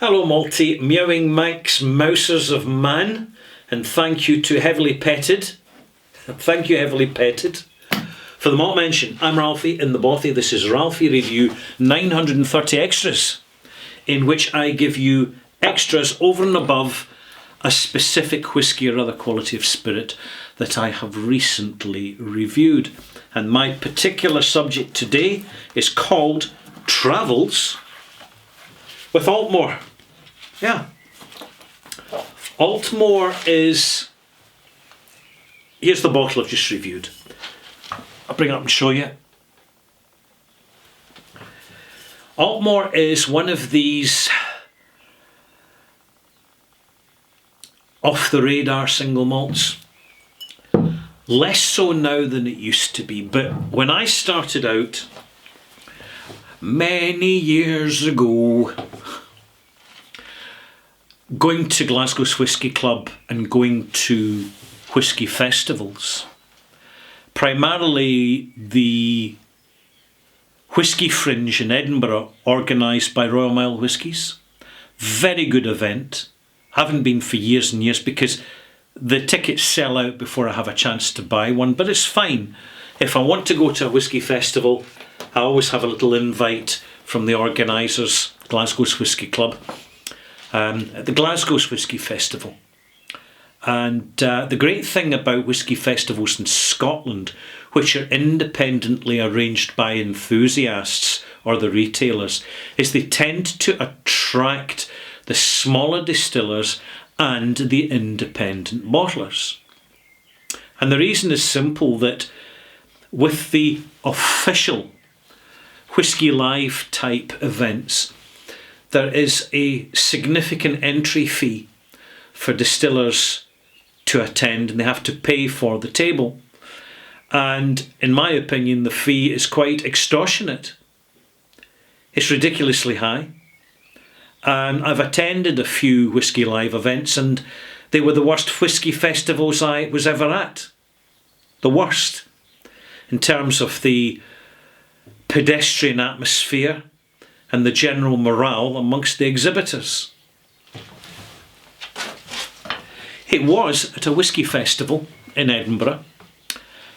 Hello, multi meowing Manx mousers of man, and thank you to Heavily Petted. Thank you, Heavily Petted. For the malt mention, I'm Ralphie in the Bothy. This is Ralphie Review 930 Extras, in which I give you extras over and above a specific whisky or other quality of spirit that I have recently reviewed. And my particular subject today is called Travels with Altmore. Yeah. Altmore is... Here's the bottle I've just reviewed. I'll bring it up and show you. Altmore is one of these off-the-radar single malts. Less so now than it used to be, but when I started out many years ago, going to Glasgow's Whisky Club and going to whisky festivals, primarily the Whisky Fringe in Edinburgh, organised by Royal Mile Whiskies. Very good event. Haven't been for years and years because the tickets sell out before I have a chance to buy one, but it's fine. If I want to go to a whisky festival, I always have a little invite from the organisers, Glasgow's Whisky Club, at the Glasgow's Whisky Festival. And the great thing about whisky festivals in Scotland, which are independently arranged by enthusiasts or the retailers, is they tend to attract the smaller distillers and the independent bottlers. And the reason is simple, that with the official Whisky Live type events, there is a significant entry fee for distillers to attend, and they have to pay for the table. And in my opinion, the fee is quite extortionate. It's ridiculously high. And I've attended a few Whisky Live events, and they were the worst whisky festivals I was ever at. The worst. In terms of the pedestrian atmosphere and the general morale amongst the exhibitors. It was at a whisky festival in Edinburgh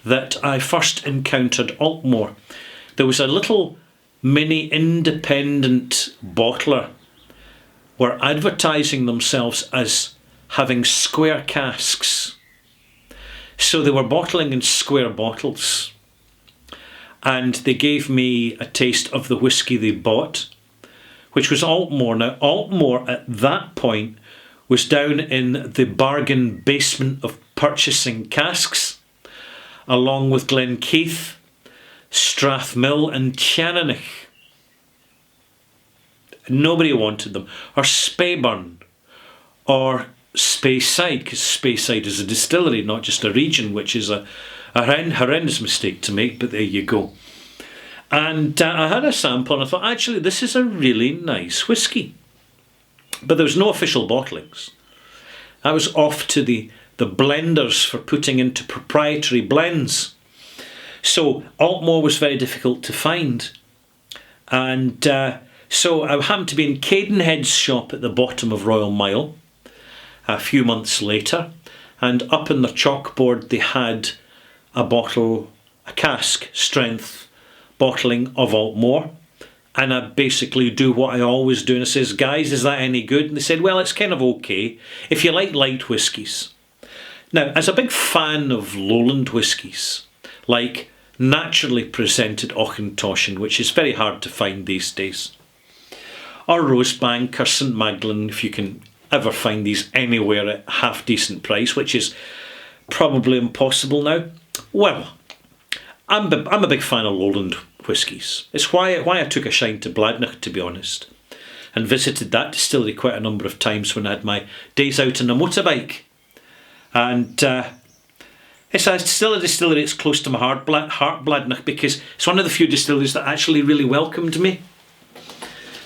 that I first encountered Altmore. There was a little mini independent bottler were advertising themselves as having square casks. So they were bottling in square bottles. And they gave me a taste of the whisky they bought, which was Altmore. Now, Altmore at that point was down in the bargain basement of purchasing casks, along with Glenkeith, Strathmill and Chananich. Nobody wanted them. Or Speyburn, or Speyside, because Speyside is a distillery, not just a region, which is a horrendous mistake to make, but there you go. And I had a sample and I thought, actually, this is a really nice whisky. But there was no official bottlings. I was off to the blenders for putting into proprietary blends. So Altmore was very difficult to find. And so I happened to be in Cadenhead's shop at the bottom of Royal Mile a few months later, and up in the chalkboard they had a cask strength bottling of Altmore. And I basically do what I always do, and I says, guys, is that any good? And they said, well, it's kind of okay if you like light whiskies. Now, as a big fan of lowland whiskies, like naturally presented Auchentoshan, which is very hard to find these days, or Rosebank or St Magdalen, if you can ever find these anywhere at half decent price, which is probably impossible now. Well, I'm a big fan of lowland whiskies. It's why I took a shine to Bladnoch, to be honest, and visited that distillery quite a number of times when I had my days out on a motorbike. And it's still a distillery that's close to my heart, Bladnoch, because it's one of the few distilleries that actually really welcomed me.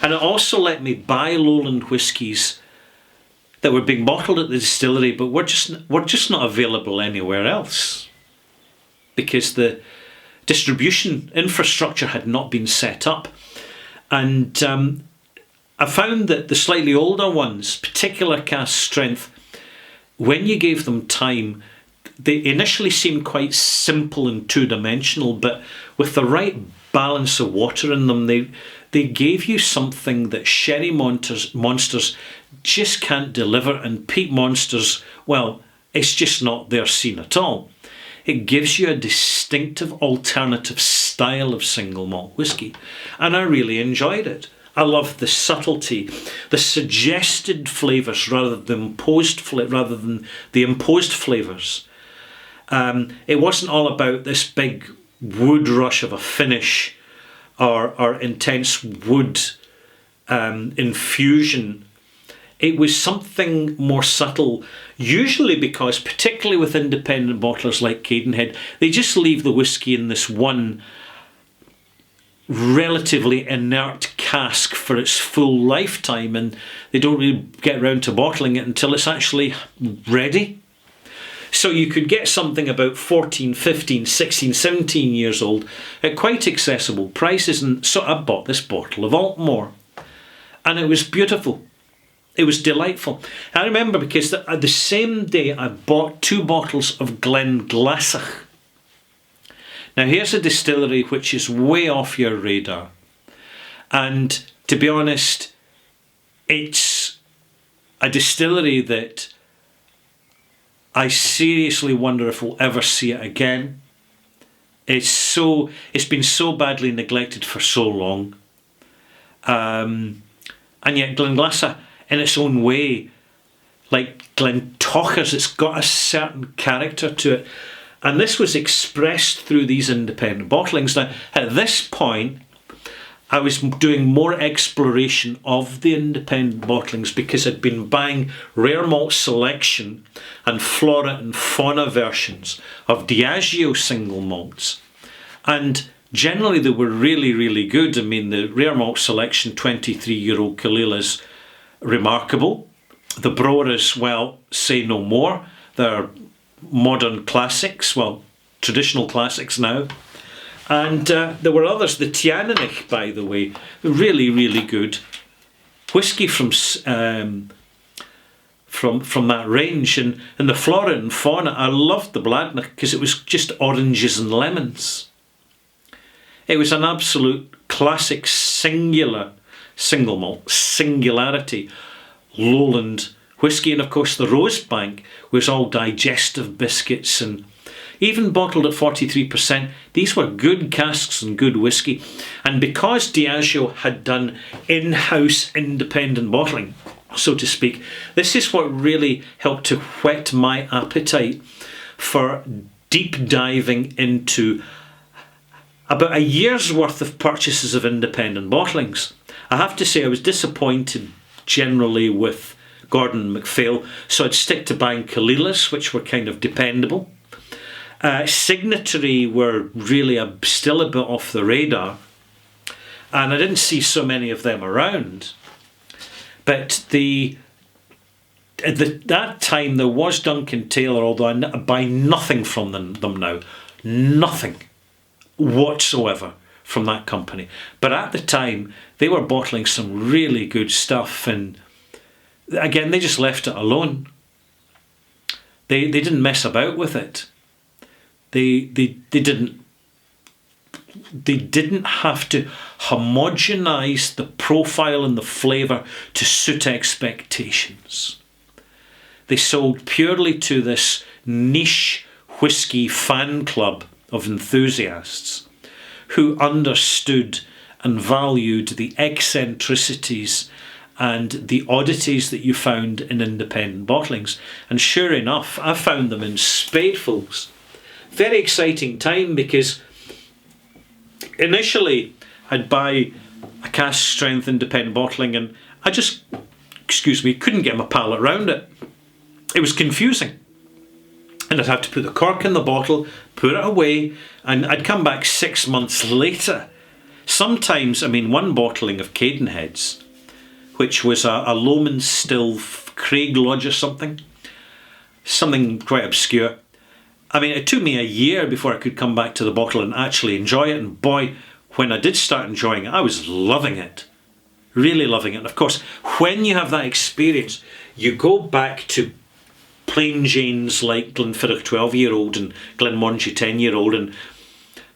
And it also let me buy lowland whiskies that were being bottled at the distillery, but were just not available anywhere else, because the distribution infrastructure had not been set up. And I found that the slightly older ones, particular cask strength, when you gave them time, they initially seemed quite simple and two-dimensional, but with the right balance of water in them, they gave you something that Sherry Monsters just can't deliver, and peat Monsters, well, it's just not their scene at all. It gives you a distinctive alternative style of single malt whisky, and I really enjoyed it. I loved the subtlety, the suggested flavours rather than the imposed flavours. It wasn't all about this big wood rush of a finish or intense wood infusion. It was something more subtle, usually because, particularly with independent bottlers like Cadenhead, they just leave the whisky in this one relatively inert cask for its full lifetime, and they don't really get around to bottling it until it's actually ready. So you could get something about 14, 15, 16, 17 years old at quite accessible prices, and so I bought this bottle of Altmore, and it was beautiful. It was delightful. I remember because the same day I bought 2 bottles of Glenglassaugh. Now here's a distillery which is way off your radar, and to be honest, it's a distillery that I seriously wonder if we'll ever see it again. It's been so badly neglected for so long, and yet Glenglassaugh, in its own way, like Glentochers, it's got a certain character to it. And this was expressed through these independent bottlings. Now, at this point, I was doing more exploration of the independent bottlings because I'd been buying rare malt selection and flora and fauna versions of Diageo single malts. And generally they were really, really good. I mean, the rare malt selection 23-year-old Khalil is remarkable. The Broras, well, say no more. They're modern classics, well, traditional classics now. And there were others, the Tianenich, by the way, really, really good whisky from that range. And the flora and fauna, I loved the Bladnoch because it was just oranges and lemons. It was an absolute classic single malt, singularity, lowland whisky. And of course the Rosebank was all digestive biscuits, and even bottled at 43%, these were good casks and good whisky. And because Diageo had done in-house independent bottling, so to speak, this is what really helped to whet my appetite for deep diving into about a year's worth of purchases of independent bottlings. I have to say I was disappointed generally with Gordon MacPhail, so I'd stick to buying Kalilas, which were kind of dependable. Signatory were really still a bit off the radar, and I didn't see so many of them around. But at that time there was Duncan Taylor, although I buy nothing from them now. Nothing whatsoever from that company. But at the time they were bottling some really good stuff, and again they just left it alone. They didn't mess about with it. They didn't have to homogenise the profile and the flavour to suit expectations. They sold purely to this niche whisky fan club of enthusiasts who understood and valued the eccentricities and the oddities that you found in independent bottlings. And sure enough, I found them in spadefuls. Very exciting time, because initially I'd buy a cask strength independent bottling and I just, couldn't get my palate around it. It was confusing. And I'd have to put the cork in the bottle, put it away, and I'd come back 6 months later. Sometimes, one bottling of Cadenheads, which was a Lomond Still Craig Lodge or something quite obscure. It took me a year before I could come back to the bottle and actually enjoy it. And boy, when I did start enjoying it, I was loving it. Really loving it. And of course, when you have that experience, you go back to plain Janes like Glenfiddich 12-year-old and Glenmorangie 10-year-old, and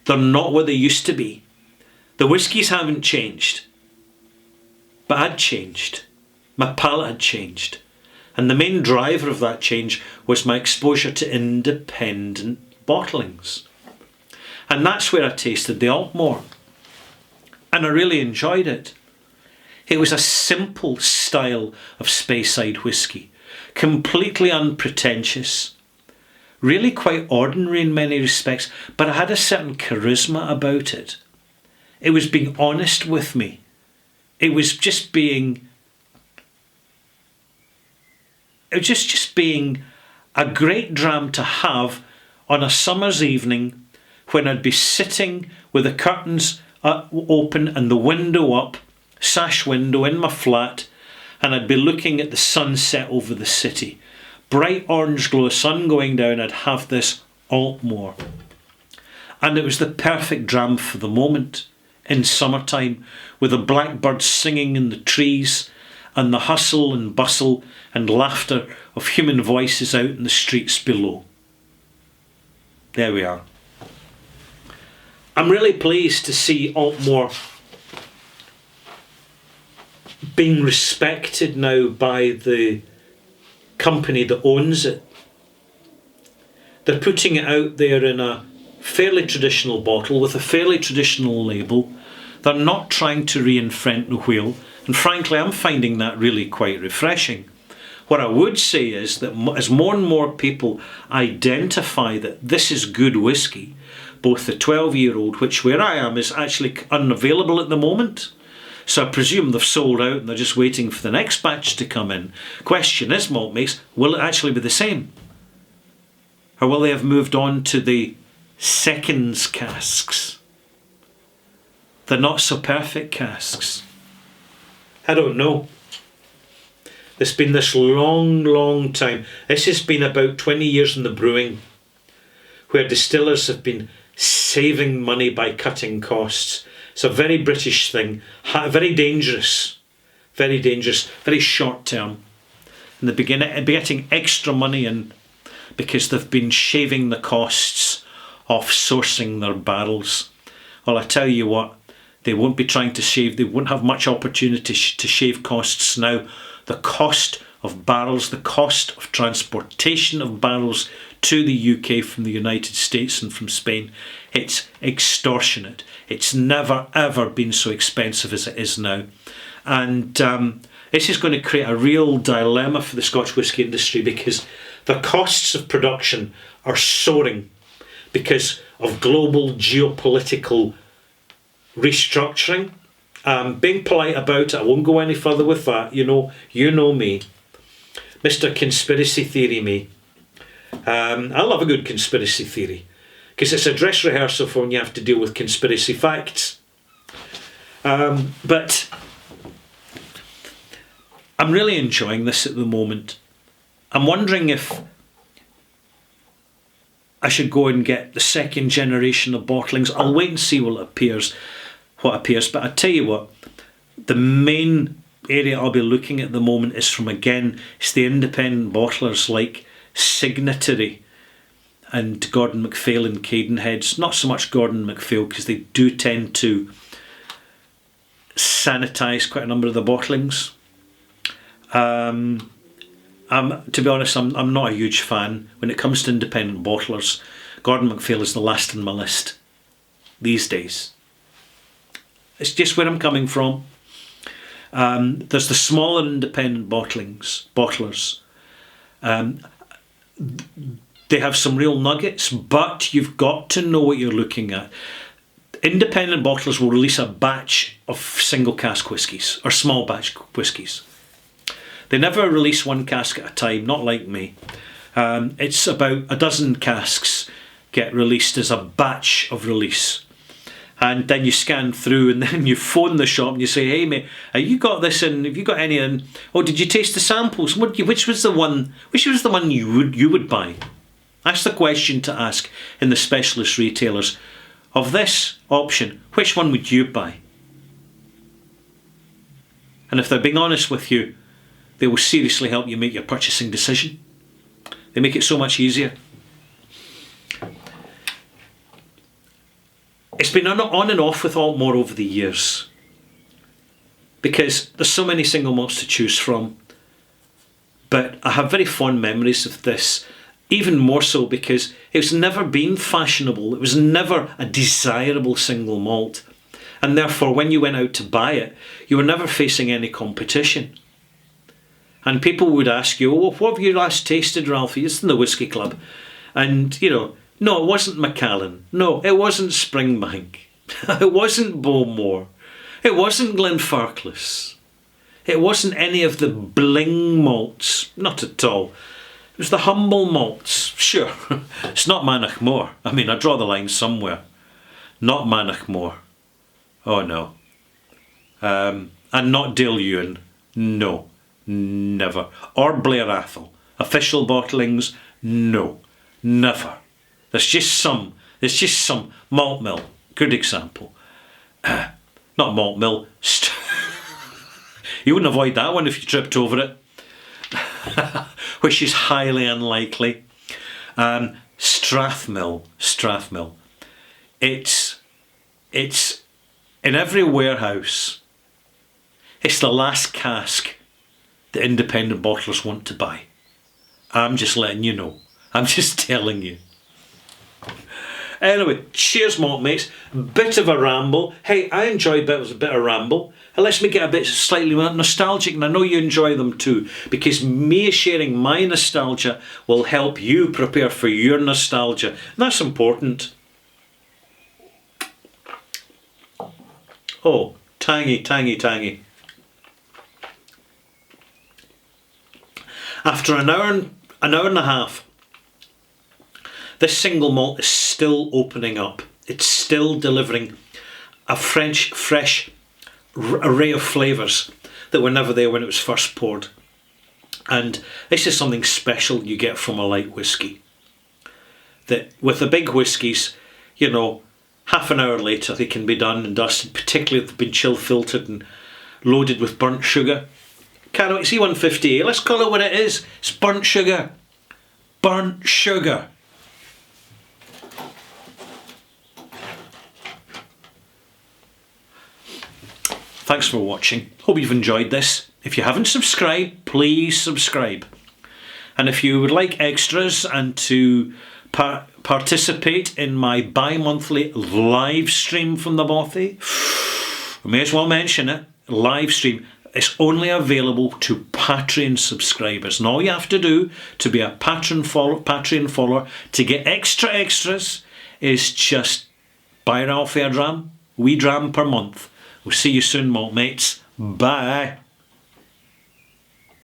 they're not what they used to be. The whiskies haven't changed, but I'd changed. My palate had changed. And the main driver of that change was my exposure to independent bottlings. And that's where I tasted the Altmore. And I really enjoyed it. It was a simple style of Speyside whisky, completely unpretentious, really quite ordinary in many respects, but it had a certain charisma about it. It was being honest with me. It was just being a great dram to have on a summer's evening when I'd be sitting with the curtains open and the window up, sash window in my flat, and I'd be looking at the sunset over the city. Bright orange glow, sun going down, I'd have this Altmore. And it was the perfect dram for the moment, in summertime, with the blackbirds singing in the trees, and the hustle and bustle and laughter of human voices out in the streets below. There we are. I'm really pleased to see Altmore being respected now by the company that owns it. They're putting it out there in a fairly traditional bottle with a fairly traditional label. They're not trying to reinvent the wheel, and frankly I'm finding that really quite refreshing. What I would say is that as more and more people identify that this is good whisky, both the 12-year-old, which where I am is actually unavailable at the moment, so I presume they've sold out and they're just waiting for the next batch to come in. Question is, malt makes, will it actually be the same? Or will they have moved on to the seconds casks? The not so perfect casks? I don't know. There's been this long time. This has been about 20 years in the brewing, where distillers have been saving money by cutting costs. It's a very British thing, very dangerous, very short term. In the beginning, getting extra money in because they've been shaving the costs off sourcing their barrels. Well, I tell you what, they won't be trying to shave, they won't have much opportunity to shave costs now. The cost of barrels, the cost of transportation of barrels to the UK from the United States and from Spain, it's extortionate. It's never ever been so expensive as it is now. And this is going to create a real dilemma for the Scotch whisky industry, because the costs of production are soaring because of global geopolitical restructuring. Being polite about it, I won't go any further with that. You know me, Mr. Conspiracy Theory me. I love a good conspiracy theory because it's a dress rehearsal for when you have to deal with conspiracy facts. But I'm really enjoying this at the moment. I'm wondering if I should go and get the second generation of bottlings. I'll wait and see what appears. But I tell you what, the main area I'll be looking at the moment is it's the independent bottlers like Signatory and Gordon MacPhail and Cadenheads. Not so much Gordon MacPhail, because they do tend to sanitise quite a number of the bottlings. To be honest, I'm not a huge fan. When it comes to independent bottlers, Gordon MacPhail is the last on my list these days. It's just where I'm coming from. There's the smaller independent bottlers. They have some real nuggets, but you've got to know what you're looking at. Independent bottlers will release a batch of single cask whiskies or small batch whiskies. They never release one cask at a time, not like me. It's about a dozen casks get released as a batch of release. And then you scan through and then you phone the shop and you say, hey mate, have you got this in? Have you got any in? Oh, did you taste the samples? Which was the one you would buy? That's the question to ask in the specialist retailers. Of this option, which one would you buy? And if they're being honest with you, they will seriously help you make your purchasing decision. They make it so much easier. It's been on and off with Altmore over the years, because there's so many single malts to choose from. But I have very fond memories of this, even more so because it's never been fashionable. It was never a desirable single malt. And therefore, when you went out to buy it, you were never facing any competition. And people would ask you, "Oh, what have you last tasted, Ralphie?" It's in the Whisky Club. And, no, it wasn't Macallan. No, it wasn't Springbank. It wasn't Bowmore. It wasn't Glenfarclas. It wasn't any of the bling malts. Not at all. It was the humble malts. Sure, it's not Manachmore. I mean, I draw the line somewhere. Not Manachmore. Oh, no. And not Dale Ewan. No, never. Or Blair Athol. Official bottlings. No, never. There's just some malt mill. Good example. Not malt mill. You wouldn't avoid that one if you tripped over it. Which is highly unlikely. Strathmill. It's in every warehouse. It's the last cask the independent bottlers want to buy. I'm just letting you know. I'm just telling you. Anyway, cheers, malt mates. Bit of a ramble. Hey, I enjoyed that. It was a bit of a ramble. It lets me get a bit slightly nostalgic, and I know you enjoy them too, because me sharing my nostalgia will help you prepare for your nostalgia. And that's important. Oh, tangy, tangy, tangy. After an hour and a half, this single malt is still opening up. It's still delivering a fresh array of flavours that were never there when it was first poured. And this is something special you get from a light whisky. That with the big whiskies, half an hour later they can be done and dusted, particularly if they've been chill filtered and loaded with burnt sugar. Can't wait, C150A, let's call it what it is. It's burnt sugar. Burnt sugar. Thanks for watching. Hope you've enjoyed this. If you haven't subscribed, please subscribe. And if you would like extras and to participate in my bi-monthly live stream from the Bothy, I may as well mention it, live stream. It's only available to Patreon subscribers. And all you have to do to be a Patreon follower to get extras is just buy Ralphie a dram, wee dram per month. We'll see you soon, malt mates. Bye.